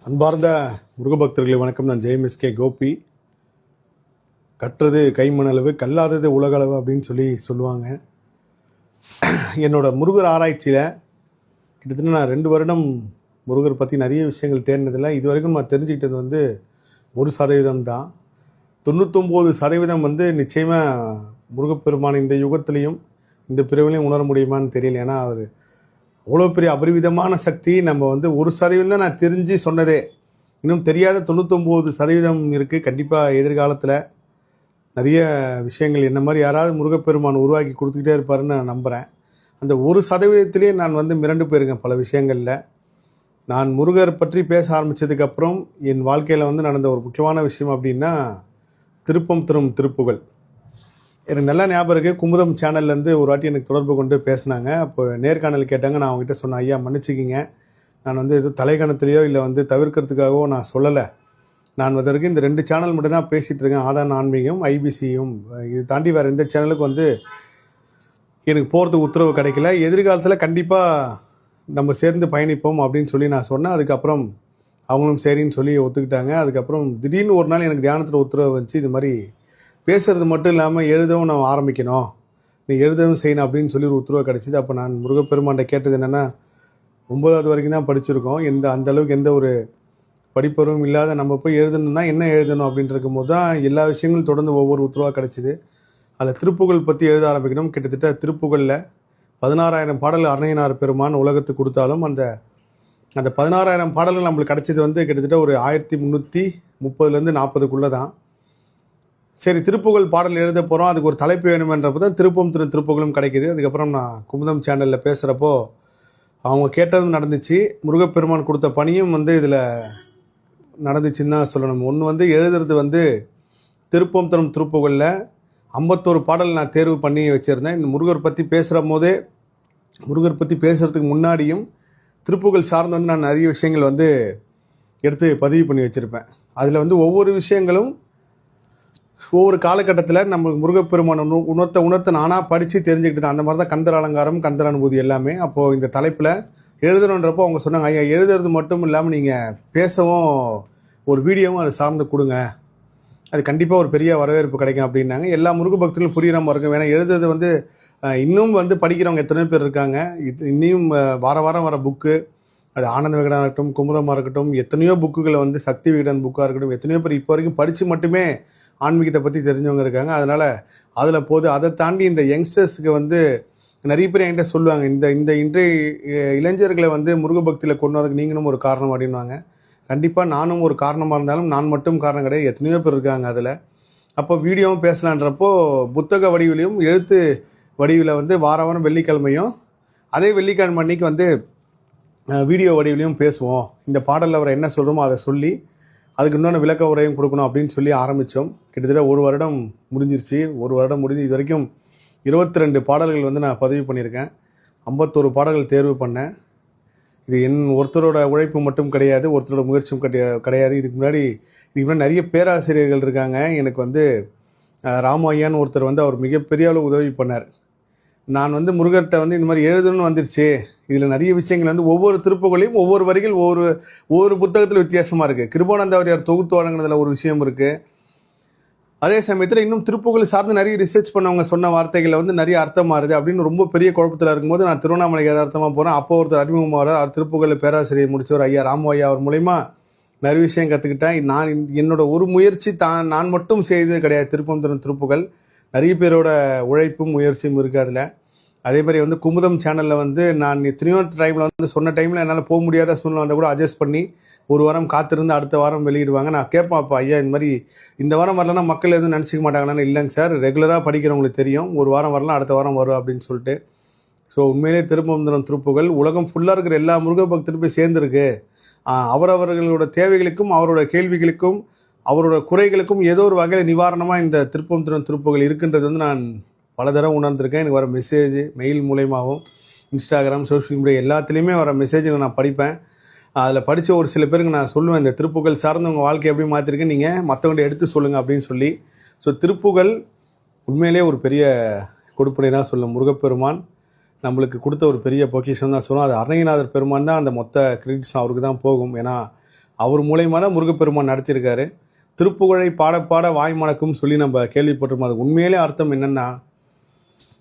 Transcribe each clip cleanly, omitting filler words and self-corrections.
அன்பார்ந்த முருகபக்தர்களை வணக்கம். நான் ஜெயமிஸ்கே கோபி. கற்றது கைமணளவு, கல்லாதது உலகளவு அப்படின்னு சொல்லுவாங்க. என்னோட முருகர் ஆராய்ச்சியில் கிட்டத்தட்ட நான் 2 வருடம் முருகர் பற்றி நிறைய விஷயங்கள் தேடினதில்லை. இது வரைக்கும் நான் தெரிஞ்சுக்கிட்டது 1% தான். 99% நிச்சயமாக முருகப்பெருமான இந்த யுகத்திலையும் இந்த பிரிவிலையும் உணர முடியுமான்னு தெரியல. ஏன்னா அவர் அவ்வளோ பெரிய அபரிவிதமான சக்தி. நம்ம 1% தான் நான் தெரிஞ்சு சொன்னதே. இன்னும் தெரியாத 99% இருக்குது. கண்டிப்பாக எதிர்காலத்தில் நிறைய விஷயங்கள் என்ன மாதிரி யாராவது முருகப்பெருமான் உருவாக்கி கொடுத்துக்கிட்டே இருப்பாருன்னு நான் நம்புகிறேன். அந்த 1%லேயே நான் மிரண்டு போயிருக்கேன் பல விஷயங்களில். நான் முருகர் பற்றி பேச ஆரம்பித்ததுக்கப்புறம் என் வாழ்க்கையில் நடந்த ஒரு முக்கியமான விஷயம் அப்படின்னா திருப்பம் தரும் திருப்புகள். எனக்கு நல்லா ஞாபகம் இருக்குது. குமுதம் சேனல்லேருந்து ஒரு வாட்டி எனக்கு தொடர்பு கொண்டு பேசினாங்க. அப்போ நேர்காணல் கேட்டாங்க. நான் அவங்ககிட்ட சொன்னேன், ஐயா மன்னிச்சிக்கிங்க, நான் எதுவும் தலைகணத்துலேயோ இல்லை தவிர்க்கிறதுக்காகவோ நான் சொல்லலை. நான் வரைக்கும் இந்த 2 சேனல் மட்டும் தான் பேசிகிட்டு இருக்கேன். ஆதான் ஆன்மீகம், ஐபிசியும். இது தாண்டி வேறு எந்த சேனலுக்கு எனக்கு போகிறதுக்கு உத்தரவு கிடைக்கல. எதிர்காலத்தில் கண்டிப்பாக நம்ம சேர்ந்து பயணிப்போம் அப்படின்னு சொல்லி நான் சொன்னேன். அதுக்கப்புறம் அவங்களும் சரின்னு சொல்லி ஒத்துக்கிட்டாங்க. அதுக்கப்புறம் திடீர்னு ஒரு நாள் எனக்கு தியானத்தில் உத்தரவு வந்துச்சு, இது மாதிரி பேசுகிறது மட்டும் இல்லாமல் எழுதவும் நான் ஆரம்பிக்கணும், நீ எழுதவும் செய்யணும் அப்படின்னு சொல்லி ஒரு உத்தரவு கிடச்சிது. அப்போ நான் முருகப்பெருமான்கிட்ட கேட்டது என்னென்னா, 9வது வரைக்கும் தான் படிச்சிருக்கோம், அந்தளவுக்கு எந்த ஒரு படிப்பருவும் இல்லாத நம்ம போய் எழுதணும்னா என்ன எழுதணும் அப்படின்னு இருக்கும்போது தான் எல்லா விஷயங்களும் தொடர்ந்து ஒவ்வொரு உத்தரவாக கிடச்சிது. அதில் திருப்புகழ் பற்றி எழுத ஆரம்பிக்கணும். கிட்டத்தட்ட திருப்புகழில் 16,000 பாடல்கள் அருணையனார் பெருமான் உலகத்துக்கு கொடுத்தாலும் அந்த 16,000 பாடல்கள் நம்மளுக்கு கிடச்சது கிட்டத்தட்ட ஒரு 1330லேருந்து 40க்குள்ளே தான். சரி, திருப்புகழ் பாடல் எழுத போகிறோம், அதுக்கு ஒரு தலைப்பு வேணுமென்றப்போ தான் திருப்பம் திருப்புகழும் கிடைக்கிது. அதுக்கப்புறம் நான் குமுதம் சேனலில் பேசுகிறப்போ அவங்க கேட்டதும் நடந்துச்சு. முருகப்பெருமான் கொடுத்த பணியும் இதில் நடந்துச்சுன்னு தான் சொல்லணும். ஒன்று எழுதுறது திருப்பம் தரும் திருப்புகழில் 51 பாடல் நான் தேர்வு பண்ணி வச்சுருந்தேன். இந்த முருகர் பற்றி பேசுகிற போதே, முருகர் பற்றி பேசுகிறதுக்கு முன்னாடியும் திருப்புகழ் சார்ந்து நான் நிறைய விஷயங்கள் எடுத்து பதிவு பண்ணி வச்சுருப்பேன். அதில் ஒவ்வொரு விஷயங்களும் ஒவ்வொரு காலகட்டத்தில் நம்ம முருகப்பெருமான உணர்த்த நானாக படித்து தெரிஞ்சுக்கிட்டு தான். அந்த மாதிரி தான் கந்தர் அலங்காரம், கந்தர் அனுபூதி எல்லாமே. அப்போது இந்த தலைப்பில் எழுதணுன்றப்போ அவங்க சொன்னாங்க, ஐயா எழுதுறது மட்டும் இல்லாமல் நீங்கள் பேசவும் ஒரு வீடியோவும் அதை சார்ந்து கொடுங்க, அது கண்டிப்பாக ஒரு பெரிய வரவேற்பு கிடைக்கும் அப்படின்னாங்க. எல்லா முருக பக்தர்களும் புரிகிற மாதிரி இருக்கும். ஏன்னா எழுதுறது இன்னும் படிக்கிறவங்க எத்தனை பேர் இருக்காங்க. இன்னும் வார வாரம் வர புக்கு, அது ஆனந்த விகடனாக இருக்கட்டும், குமுதமாக இருக்கட்டும், எத்தனையோ புக்குகளை சக்தி விகடன் புக்காக இருக்கட்டும், எத்தனையோ பேர் இப்போ வரைக்கும் படித்து மட்டுமே ஆன்மீகத்தை பற்றி தெரிஞ்சவங்க இருக்காங்க. அதனால் அதில் அதை தாண்டி இந்த யங்ஸ்டர்ஸுக்கு நிறைய பேர் என்கிட்ட சொல்லுவாங்க, இந்த இன்றைய இளைஞர்களை முருக பக்தியில் கொண்டு வரதுக்கு நீங்களும் ஒரு காரணம் அப்படின்வாங்க. கண்டிப்பாக நானும் ஒரு காரணமாக இருந்தாலும் நான் மட்டும் காரணம் கிடையாது, எத்தனையோ பேர் இருக்காங்க அதில். அப்போ வீடியோவும் பேசலான்றப்போ புத்தக வடிவிலையும் எழுத்து வடிவில் வார வாரம் வெள்ளிக்கிழமையும் அதே வெள்ளிக்கிழமை அன்னைக்கு வீடியோ வடிவிலையும் பேசுவோம், இந்த பாடலில் அவர் என்ன சொல்கிறோமோ அதை சொல்லி அதுக்கு இன்னொன்று விளக்க உரையும் கொடுக்கணும் அப்படின்னு சொல்லி ஆரம்பித்தோம். கிட்டத்தட்ட 1 வருடம் முடிஞ்சிருச்சு. 1 வருடம் முடிஞ்சு இது வரைக்கும் 22 பாடல்கள் நான் பதிவு பண்ணியிருக்கேன். 51 பாடல்கள் தேர்வு பண்ணேன். இது என் ஒருத்தரோட உழைப்பு மட்டும் கிடையாது, ஒருத்தரோட முயற்சியும் கிடையாது. இதுக்கு முன்னாடி நிறைய பேராசிரியர்கள் இருக்காங்க. எனக்கு ராமு ஐயான்னு ஒருத்தர் அவர் மிகப்பெரிய அளவு உதவி பண்ணார். நான் முருகர்கிட்ட இந்த மாதிரி எழுதணும்னு வந்துருச்சு, இதில் நிறைய விஷயங்கள் ஒவ்வொரு திருப்புகளையும் ஒவ்வொரு வரிகள் ஒவ்வொரு புத்தகத்தில் வித்தியாசமாக இருக்குது. கிருபானந்தாரியார் தொகுத்து வழங்கினதில் ஒரு விஷயம் இருக்குது. அதே சமயத்தில் இன்னும் திருப்புகழ் சார்ந்து நிறைய ரிசர்ச் பண்ணவங்க சொன்ன வார்த்தைகளில் நிறைய அர்த்தம் மாறுது அப்படின்னு ரொம்ப பெரிய குழப்பத்தில் இருக்கும்போது நான் திருவண்ணாமலைக்கு யதார்த்தமாக போகிறேன். அப்போ ஒருத்தர் அறிமுகமாக அவர் திருப்புகழ் பேராசிரியர் முடிச்சவர் ஐயா ராமு ஐயா. அவர் மூலயமா நிறைய விஷயம் கற்றுக்கிட்டேன். என்னோட ஒரு முயற்சி நான் மட்டும் செய்தது கிடையாது. திருப்பம் தரும் திருப்புகழ் நிறைய பேரோட உழைப்பும் முயற்சியும் இருக்குது அதில். அதே மாதிரி குமுதம் சேனலில் நான் எத்தனையோ டைமில் சொன்ன டைமில் என்னால் போக முடியாத சூழ்நிலை வந்தால் கூட அட்ஜஸ்ட் பண்ணி ஒரு வாரம் காத்திருந்து அடுத்த வாரம் வெளியிடுவாங்க. நான் கேட்பேன், அப்போ ஐயா இந்த மாதிரி இந்த வாரம் வரலன்னா மக்கள் எதுவும் நினச்சிக்க மாட்டாங்கன்னு. இல்லைங்க சார், ரெகுலராக படிக்கிறவங்களுக்கு தெரியும், ஒரு வாரம் வரலாம் அடுத்த வாரம் வரும் அப்படின்னு சொல்லிட்டு. ஸோ உண்மையிலே திருப்பம் தரும் திருப்புகழ் உலகம் ஃபுல்லாக இருக்கிற எல்லா முருக பக்தரும் போய் சேர்ந்துருக்கு. அவரவர்களோட தேவைகளுக்கும் அவரோட கேள்விகளுக்கும் அவரோட குறைகளுக்கும் ஏதோ ஒரு வகையில் நிவாரணமாக இந்த திருப்பம் தரும் திருப்புகழ் இருக்குன்றது நான் பல தடவை உணர்ந்திருக்கேன். எனக்கு வர மெசேஜ் மெயில் மூலயமாவும், இன்ஸ்டாகிராம், சோஷியல் மீடியா எல்லாத்துலேயுமே வர மெசேஜை நான் படிப்பேன். அதில் படித்த ஒரு சில பேருக்கு நான் சொல்லுவேன், இந்த திருப்புகழ் சார்ந்து உங்கள் வாழ்க்கை எப்படி மாற்றிருக்குன்னு நீங்கள் மற்றவங்கள்ட்ட எடுத்து சொல்லுங்கள் அப்படின்னு சொல்லி. ஸோ திருப்புகழ் உண்மையிலே ஒரு பெரிய கொடுப்பனை தான் சொல்லும். முருகப்பெருமான் நம்மளுக்கு கொடுத்த ஒரு பெரிய பொக்கிஷன் தான் சொல்லுவோம். அது அருணையநாதர் பெருமான் தான் அந்த மொத்த கிரெடிட்ஸ் அவருக்கு தான் போகும். ஏன்னா அவர் மூலயமா தான் முருகப்பெருமான் நடத்தியிருக்காரு. திருப்புகழை பாட பாட வாய் மணக்கும் சொல்லி நம்ம கேள்விப்பட்டிருக்கோம். அது உண்மையிலே அர்த்தம் என்னென்னா,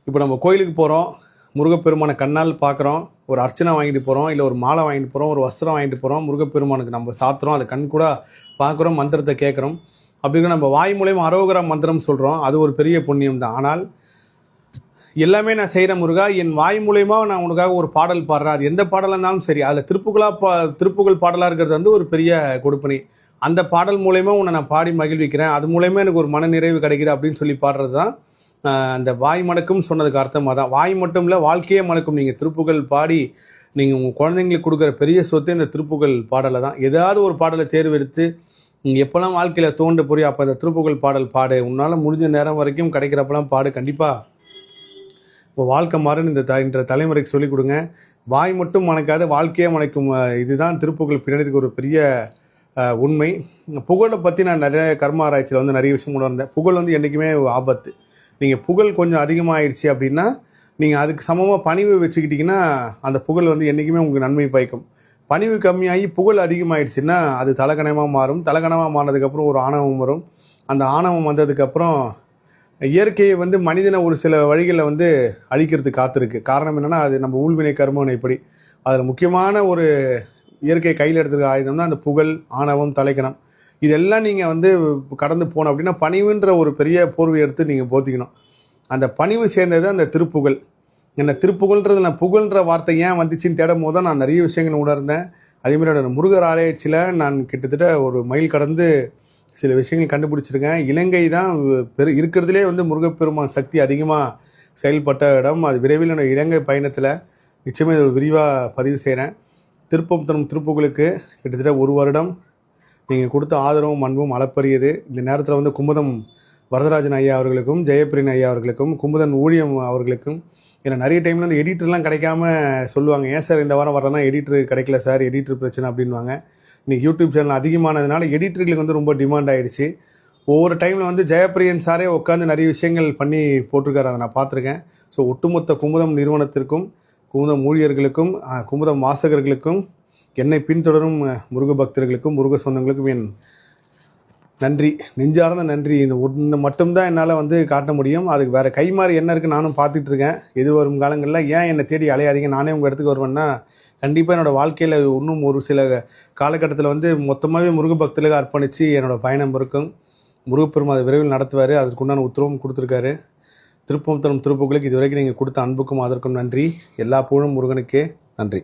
இப்போ நம்ம கோயிலுக்கு போகிறோம், முருகப்பெருமானை கண்ணால் பார்க்குறோம், ஒரு அர்ச்சனை வாங்கிட்டு போகிறோம், இல்லை ஒரு மாலை வாங்கிட்டு போகிறோம், ஒரு வஸ்திரம் வாங்கிட்டு போகிறோம், முருகப்பெருமானுக்கு நம்ம சாத்துறோம், அதை கண் கூட பார்க்குறோம், மந்திரத்தை கேட்குறோம். அப்படிங்கிற நம்ம வாய் மூலயமா அரோகரா மந்திரம் சொல்கிறோம், அது ஒரு பெரிய புண்ணியம் தான். ஆனால் எல்லாமே நான் செய்கிறேன் முருகா, என் வாய் மூலயமா நான் உனக்காக ஒரு பாடல் பாடுறேன், அது எந்த பாடலாக இருந்தாலும் சரி, அதில் திருப்புகழ் பாடலாக இருக்கிறது வந்து ஒரு பெரிய கொடுப்பனை. அந்த பாடல் மூலயமா உன்னை நான் பாடி மகிழ்விக்கிறேன், அது மூலயமா எனக்கு ஒரு மன நிறைவு கிடைக்குது அப்படின்னு சொல்லி பாடுறது தான் அந்த வாய் மணக்கும் சொன்னதுக்கு அர்த்தமாக தான். வாய் மட்டும் இல்லை, வாழ்க்கையே மணக்கும். நீங்கள் திருப்புகழ் பாடி நீங்கள் உங்கள் குழந்தைங்களுக்கு கொடுக்குற பெரிய சொத்து இந்த திருப்புகழ் பாடலை தான். ஏதாவது ஒரு பாடலை தேர்வெடுத்து நீங்கள் எப்போல்லாம் வாழ்க்கையில் தோண்ட புரியும் அப்போ அந்த திருப்புகழ் பாடல் பாடு, உன்னால் முடிஞ்ச நேரம் வரைக்கும் கிடைக்கிறப்பெல்லாம் பாடு. கண்டிப்பாக இப்போ வாழ்க்கை மாறுன்னு இந்த தலைமுறைக்கு சொல்லிக் கொடுங்க. வாய் மட்டும் மணக்காத வாழ்க்கையே மணக்கும். இதுதான் திருப்புகழ் பின்னாடி இருக்க ஒரு பெரிய உண்மை. புகழை பற்றி நான் நிறைய கர்ம ஆராய்ச்சியில் வந்து நிறைய விஷயம் உணர்ந்தேன். புகழ் வந்து என்றைக்குமே ஆபத்து. நீங்கள் புகழ் கொஞ்சம் அதிகமாகிடுச்சு அப்படின்னா நீங்கள் அதுக்கு சமமாக பணிவு வச்சுக்கிட்டிங்கன்னா அந்த புகழ் வந்து என்றைக்குமே உங்களுக்கு நன்மை பயக்கும். பணிவு கம்மியாகி புகழ் அதிகமாகிடுச்சுன்னா அது தலகணமாக மாறும். தலகணமாக மாறினதுக்கப்புறம் ஒரு ஆணவம் வரும். அந்த ஆணவம் வந்ததுக்கப்புறம் இயற்கையை வந்து மனிதனை ஒரு சில வழிகளில் வந்து அழிக்கிறதுக்கு காத்திருக்கு. காரணம் என்னென்னா, அது நம்ம ஊழ்வினை கர்மவினை இப்படி அதில் முக்கியமான ஒரு இயற்கை கையில் எடுத்துருக்க ஆயுதம் தான் அந்த புகழ், ஆணவம், தலைக்கணம். இதெல்லாம் நீங்கள் வந்து கடந்து போனோம் அப்படின்னா பணிவுன்ற ஒரு பெரிய போர்வை எடுத்து நீங்கள் போத்திக்கணும். அந்த பணிவு சேர்ந்தது அந்த திருப்புகழ். என்ன திருப்புகழ்ன்றது, நான் புகழ்ன்ற வார்த்தை ஏன் வந்துச்சுன்னு தேடும் போது தான் நான் நிறைய விஷயங்கள் உணர்ந்தேன். அதேமாதிரி முருகர் ஆராய்ச்சியில் நான் கிட்டத்தட்ட ஒரு மைல் கடந்து சில விஷயங்கள் கண்டுபிடிச்சிருக்கேன். இலங்கை தான் இருக்கிறதுலே வந்து முருகப்பெருமான் சக்தி அதிகமாக செயல்பட்ட இடம். அது விரைவில் என்னோட இலங்கை பயணத்தில் நிச்சயமாக இதை விரிவாக பதிவு செய்கிறேன். திருப்பம் தரும் திருப்புகழுக்கு கிட்டத்தட்ட 1 வருடம் நீங்கள் கொடுத்த ஆதரவும் அன்பும் அளப்பரியது. இந்த நேரத்தில் வந்து குமுதம் வரதராஜன் ஐயா அவர்களுக்கும், ஜெயப்பிரியன் ஐயா அவர்களுக்கும், குமுதன் ஊழியம் அவர்களுக்கும், ஏன்னா நிறைய டைமில் வந்து எடிட்டர்லாம் கிடைக்காம சொல்லுவாங்க, ஏன் சார் இந்த வாரம் வரலன்னா எடிட்டர் கிடைக்கல சார், எடிட்டர் பிரச்சனை அப்படின்வாங்க. இன்றைக்கி யூடியூப் சேனல் அதிகமானதுனால எடிட்டர்களுக்கு வந்து ரொம்ப டிமாண்ட் ஆகிடுச்சு. ஒவ்வொரு டைமில் வந்து ஜெயப்பிரியன் சாரே உட்காந்து நிறைய விஷயங்கள் பண்ணி போட்டிருக்காரு, அதை நான் பார்த்துருக்கேன். ஸோ ஒட்டுமொத்த குமுதம் நிறுவனத்திற்கும், குமுதம் ஊழியர்களுக்கும், குமுதம் வாசகர்களுக்கும், என்னை பின்தொடரும் முருக பக்தர்களுக்கும், முருக சொந்தங்களுக்கும் என் நன்றி, நெஞ்சார்ந்த நன்றி. இந்த ஒன்று மட்டும்தான் என்னால் வந்து காட்ட முடியும். அதுக்கு வேறு கைமாறி என்ன இருக்குது நானும் பார்த்துட்ருக்கேன். எது வரும் காலங்களில் ஏன் என்னை தேடி அலையாதீங்க, நானே உங்கள் இடத்துக்கு வருவேன்னா கண்டிப்பாக என்னோடய வாழ்க்கையில் இன்னும் ஒரு சில காலகட்டத்தில் வந்து மொத்தமாகவே முருக பக்தர்களுக்கு அர்ப்பணித்து என்னோடய பயணம் இருக்கும். முருகப்பெருமான் அதை விரைவில் நடத்துவார். அதற்குண்டான உத்தரவும் கொடுத்துருக்காரு. திருப்பம் தரும் திருப்புகளுக்கு இதுவரைக்கும் நீங்கள் கொடுத்த அன்புக்கும் அதற்கும் நன்றி. எல்லா புகழும் முருகனுக்கே. நன்றி.